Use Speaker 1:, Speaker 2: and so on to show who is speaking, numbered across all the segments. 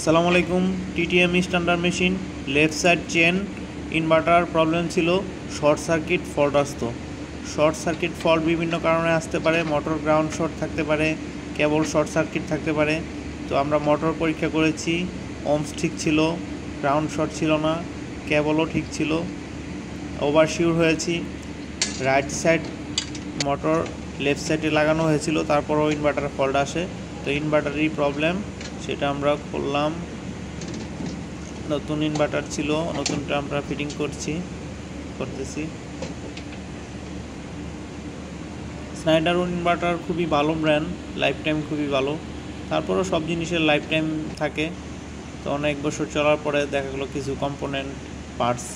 Speaker 1: আসসালামু আলাইকুম। TTM standard machine left side chain inverter problem ছিল, শর্ট সার্কিট ফল্ট আসতো। শর্ট সার্কিট ফল্ট বিভিন্ন কারণে আসতে পারে, মোটর গ্রাউন্ড শর্ট থাকতে পারে, কেবল শর্ট সার্কিট থাকতে পারে। তো আমরা মোটর পরীক্ষা করেছি, ওমস ঠিক ছিল, গ্রাউন্ড শর্ট ছিল না, কেবলও ঠিক ছিল। ওভারশিওর হয়েছি, রাইট সাইড মোটর লেফট সাইডে লাগানো হয়েছিল, তারপরও ইনভার্টার ফল্ট আসে। তো ইনভার্টারই প্রবলেম, সেটা আমরা করলাম। নতুন ইনভার্টার ছিল, নতুনটা আমরা ফিটিং করতেছি। স্নাইডার ইনভার্টার খুবই ভালো ব্র্যান্ড, লাইফ টাইম খুবই ভালো। তারপরও সব জিনিসের লাইফ টাইম থাকে। তো অনেক বছর চলার পরে দেখা গেলো কিছু কম্পোনেন্ট পার্টস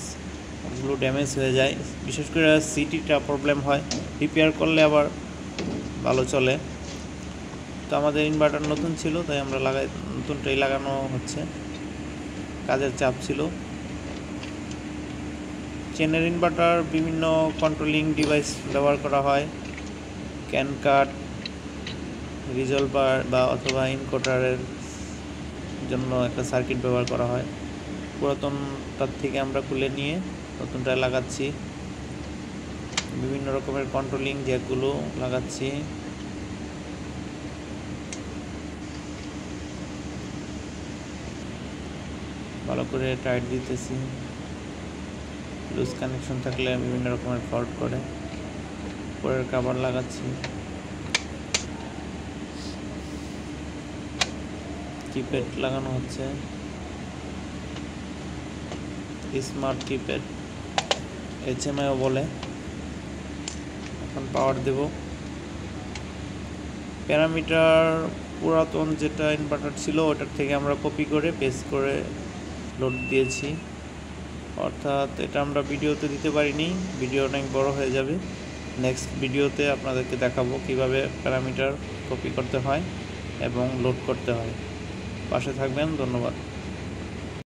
Speaker 1: ওগুলো ড্যামেজ হয়ে যায়, বিশেষ করে সিটিটা প্রবলেম হয়, রিপেয়ার করলে আবার ভালো চলে। তো আমাদের ইনভার্টার নতুন ছিল, তাই আমরা নতুনটাই লাগানো হচ্ছে, কাজের চাপ ছিল। চেনের ইনভার্টার বিভিন্ন কন্ট্রোলিং ডিভাইস ব্যবহার করা হয়, ক্যান কাট, রিজলভার বা অথবা ইনকোটারের জন্য একটা সার্কিট ব্যবহার করা হয়। পুরাতনটার থেকে আমরা খুলে নিয়ে নতুনটায় লাগাচ্ছি। বিভিন্ন রকমের কন্ট্রোলিং জ্যাকগুলো লাগাচ্ছি। ভালো করে টাইট দিতেছি, লুজ কানেকশন থাকলে বিভিন্ন রকমের ফল্ট করে। পরের কভার লাগাচ্ছি, কিপ্যাড লাগানো হচ্ছে, স্মার্ট কিপ্যাড, HMIও বলে। এখন পাওয়ার দেব। প্যারামিটার পুরাতন যেটা ইনভার্টার ছিল ওটার থেকে আমরা কপি করে পেস্ট করে লোড দিয়েছি, অর্থাৎ এটা আমরা ভিডিওতে দিতে পারিনি, ভিডিও অনেক বড় হয়ে যাবে। নেক্সট ভিডিওতে আপনাদেরকে দেখাবো কিভাবে প্যারামিটার কপি করতে হয় এবং লোড করতে হয়। পাশে থাকবেন, ধন্যবাদ।